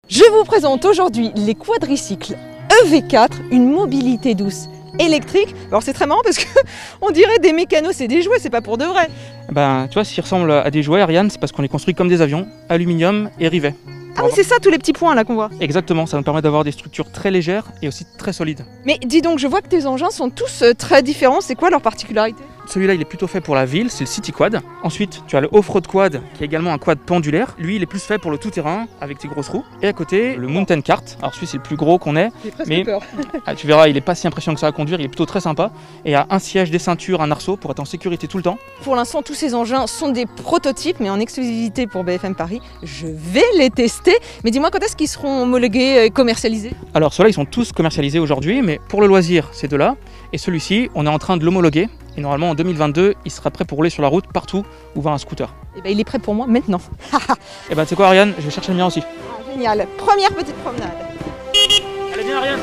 Je vous présente aujourd'hui les quadricycles EV4, une mobilité douce électrique. Alors c'est très marrant parce qu'on dirait des mécanos, c'est des jouets, c'est pas pour de vrai. Ben, tu vois, s'ils ressemblent à des jouets, Ariane, c'est parce qu'on les construit comme des avions, aluminium et rivets. Ah oui, c'est ça tous les petits points là qu'on voit. Exactement, ça nous permet d'avoir des structures très légères et aussi très solides. Mais dis donc, je vois que tes engins sont tous très différents, c'est quoi leur particularité? Celui-là, il est plutôt fait pour la ville, c'est le City Quad. Ensuite, tu as le Off-Road Quad, qui est également un quad pendulaire. Lui, il est plus fait pour le tout-terrain, avec ses grosses roues. Et à côté, le Mountain Kart. Alors celui, c'est le plus gros qu'on ait. J'ai presque mais peur. tu verras, il est pas si impressionnant que ça à conduire, il est plutôt très sympa. Et il y a un siège, des ceintures, un arceau pour être en sécurité tout le temps. Pour l'instant, tous ces engins sont des prototypes, mais en exclusivité pour BFM Paris. Je vais les tester. Mais dis-moi, quand est-ce qu'ils seront homologués et commercialisés? Alors ceux-là, ils sont tous commercialisés aujourd'hui, mais pour le loisir, c'est deux-là. Et celui-ci, on est en train de l'homologuer. Et normalement, en 2022, il sera prêt pour rouler sur la route partout où va un scooter. Et ben, il est prêt pour moi maintenant. Et ben, tu sais quoi, Ariane, je vais chercher le mien aussi. Ah, génial. Première petite promenade. Allez, viens, Ariane.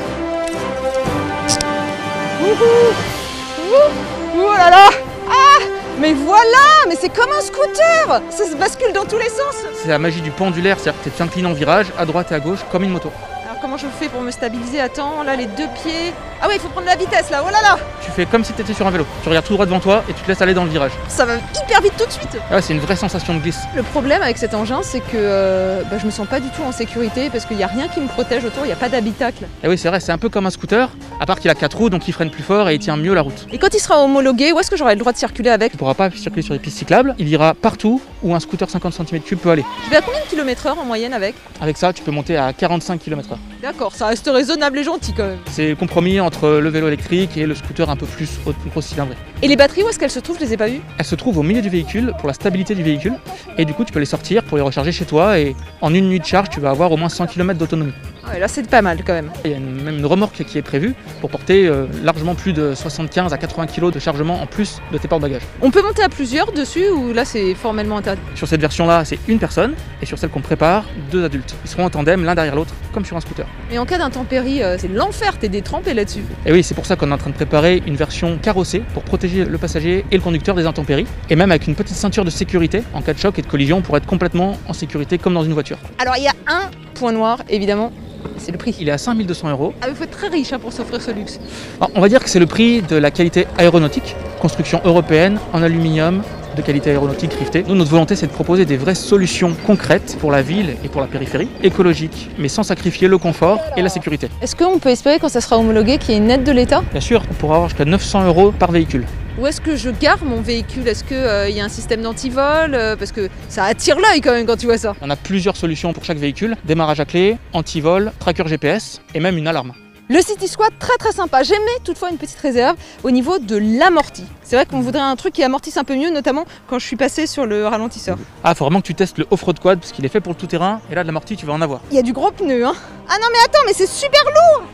Oh là là. Ah, mais voilà. Mais c'est comme un scooter. Ça se bascule dans tous les sens. C'est la magie du pendulaire, c'est-à-dire que tu t'inclines en virage, à droite et à gauche, comme une moto. Alors comment je fais pour me stabiliser? Attends, là les deux pieds. Ah ouais, il faut prendre la vitesse là. Oh là là. Tu fais comme si tu étais sur un vélo. Tu regardes tout droit devant toi et tu te laisses aller dans le virage. Ça va hyper vite tout de suite. Ah ouais, c'est une vraie sensation de glisse. Le problème avec cet engin, c'est que je me sens pas du tout en sécurité parce qu'il n'y a rien qui me protège autour, il n'y a pas d'habitacle. Et oui, c'est vrai, c'est un peu comme un scooter, à part qu'il a 4 roues, donc il freine plus fort et il tient mieux la route. Et quand il sera homologué, où est-ce que j'aurai le droit de circuler avec? Tu ne pourras pas circuler sur des pistes cyclables, il ira partout où un scooter 50 cm3 peut aller. Je vais à combien de kilomètres/heure en moyenne avec? Avec ça, tu peux monter à 45 km/h. D'accord, ça reste raisonnable et gentil quand même. C'est le compromis entre le vélo électrique et le scooter un peu plus haute, grosse cylindrée. Et les batteries, où est-ce qu'elles se trouvent? Je les ai pas vues. Elles se trouvent au milieu du véhicule pour la stabilité du véhicule et du coup tu peux les sortir pour les recharger chez toi et en une nuit de charge tu vas avoir au moins 100 km d'autonomie. Ouais, là c'est pas mal quand même. Il y a même une remorque qui est prévue pour porter largement plus de 75 à 80 kg de chargement en plus de tes porte-bagages. On peut monter à plusieurs dessus ou là c'est formellement interdit? Sur cette version-là, c'est une personne et sur celle qu'on prépare, deux adultes. Ils seront en tandem l'un derrière l'autre comme sur un scooter. Et en cas d'intempérie, c'est l'enfer, t'es détrempé là-dessus. Et oui, c'est pour ça qu'on est en train de préparer une version carrossée pour protéger le passager et le conducteur des intempéries et même avec une petite ceinture de sécurité en cas de choc et de collision pour être complètement en sécurité comme dans une voiture. Alors il y a un point noir évidemment, c'est le prix. Il est à 5 200 €. Ah, il faut être très riche pour s'offrir ce luxe. Alors, on va dire que c'est le prix de la qualité aéronautique, construction européenne en aluminium, de qualité aéronautique rivetée. Nous, notre volonté, c'est de proposer des vraies solutions concrètes pour la ville et pour la périphérie, écologiques, mais sans sacrifier le confort et la sécurité. Est-ce qu'on peut espérer quand ça sera homologué qu'il y ait une aide de l'État? Bien sûr, on pourra avoir jusqu'à 900 € par véhicule. Où est-ce que je gare mon véhicule? Est-ce qu'il y a un système d'antivol? Parce que ça attire l'œil quand même quand tu vois ça. On a plusieurs solutions pour chaque véhicule, démarrage à clé, antivol, tracker GPS et même une alarme. Le City Squad, très sympa. J'aimais toutefois une petite réserve au niveau de l'amorti. C'est vrai qu'on voudrait un truc qui amortisse un peu mieux, notamment quand je suis passée sur le ralentisseur. Ah, faut vraiment que tu testes le Off-Road Quad parce qu'il est fait pour le tout-terrain et là de l'amorti tu vas en avoir. Il y a du gros pneu, hein. Ah non mais attends, mais c'est super lourd.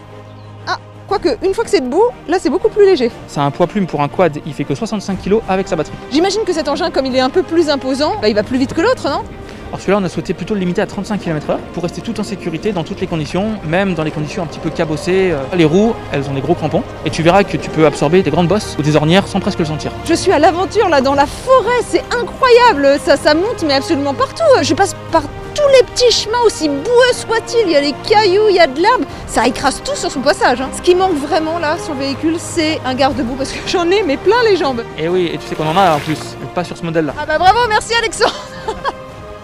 Ah, quoique, une fois que c'est debout, là c'est beaucoup plus léger. C'est un poids plume pour un quad, il fait que 65 kg avec sa batterie. J'imagine que cet engin, comme il est un peu plus imposant, il va plus vite que l'autre, non? Alors celui-là, on a souhaité plutôt le limiter à 35 km/h pour rester tout en sécurité dans toutes les conditions, même dans les conditions un petit peu cabossées. Les roues, elles ont des gros crampons et tu verras que tu peux absorber des grandes bosses ou des ornières sans presque le sentir. Je suis à l'aventure là dans la forêt, c'est incroyable, ça monte mais absolument partout. Je passe par tous les petits chemins, aussi boueux soient-ils, il y a des cailloux, il y a de l'herbe, ça écrase tout sur son passage. Ce qui manque vraiment là sur le véhicule, c'est un garde-boue parce que j'en ai mais plein les jambes. Et oui, et tu sais qu'on en a en plus, mais pas sur ce modèle-là. Ah bah bravo, merci Alexandre.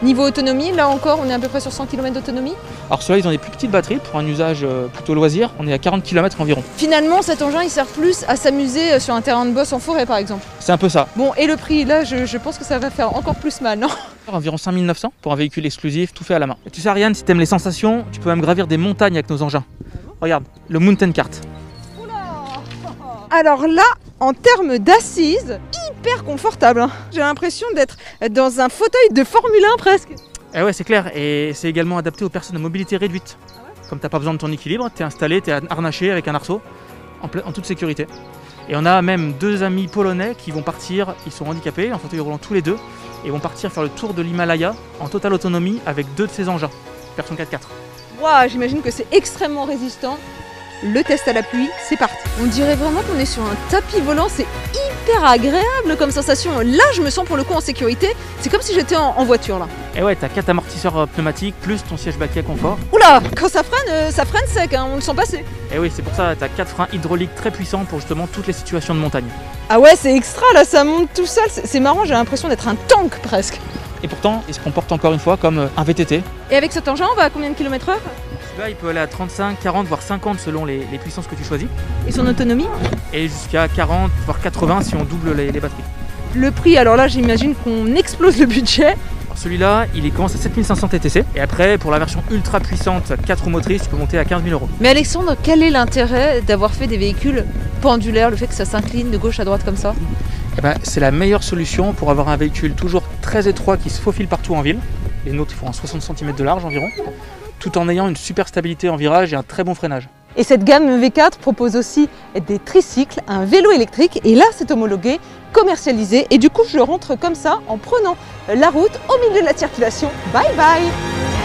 Niveau autonomie, là encore, on est à peu près sur 100 km d'autonomie. Alors ceux-là, ils ont des plus petites batteries pour un usage plutôt loisir. On est à 40 km environ. Finalement, cet engin, il sert plus à s'amuser sur un terrain de bosse en forêt, par exemple. C'est un peu ça. Bon, et le prix, là, je pense que ça va faire encore plus mal, non? Environ 5 900 pour un véhicule exclusif, tout fait à la main. Et tu sais, Ariane, si t'aimes les sensations, tu peux même gravir des montagnes avec nos engins. Regarde, le Mountain Kart. Alors là, en termes d'assises, hyper confortable. Hein. J'ai l'impression d'être dans un fauteuil de Formule 1 presque. Eh ouais, c'est clair. Et c'est également adapté aux personnes à mobilité réduite. Ah ouais. Comme t'as pas besoin de ton équilibre, t'es installé, t'es harnaché avec un arceau, en toute sécurité. Et on a même deux amis polonais qui vont partir, ils sont handicapés, en fauteuil roulant tous les deux, et vont partir faire le tour de l'Himalaya en totale autonomie avec deux de ces engins, version 4x4. Waouh, j'imagine que c'est extrêmement résistant. Le test à la pluie, c'est parti. On dirait vraiment qu'on est sur un tapis volant, c'est hyper hyper agréable comme sensation. Là, je me sens pour le coup en sécurité. C'est comme si j'étais en voiture là. Et ouais, t'as 4 amortisseurs pneumatiques plus ton siège baquet confort. Oula, quand ça freine sec, hein, on le sent passer. Et oui, c'est pour ça, t'as 4 freins hydrauliques très puissants pour justement toutes les situations de montagne. Ah ouais, c'est extra là, ça monte tout seul. C'est marrant, j'ai l'impression d'être un tank presque. Et pourtant, il se comporte encore une fois comme un VTT. Et avec cet engin, on va à combien de kilomètres/h? Celui-là, il peut aller à 35, 40, voire 50 selon les puissances que tu choisis. Et son autonomie? Et jusqu'à 40, voire 80 si on double les batteries. Le prix, alors là, j'imagine qu'on explose le budget. Alors celui-là, il commence à 7500 TTC. Et après, pour la version ultra puissante, 4 roues motrices, tu peux monter à 15 000 €. Mais Alexandre, quel est l'intérêt d'avoir fait des véhicules pendulaires, le fait que ça s'incline de gauche à droite comme ça? Eh ben, c'est la meilleure solution pour avoir un véhicule toujours très étroit qui se faufile partout en ville. Les nôtres font 60 cm de large environ, tout en ayant une super stabilité en virage et un très bon freinage. Et cette gamme V4 propose aussi des tricycles, un vélo électrique, et là c'est homologué, commercialisé, et du coup je rentre comme ça en prenant la route au milieu de la circulation. Bye bye!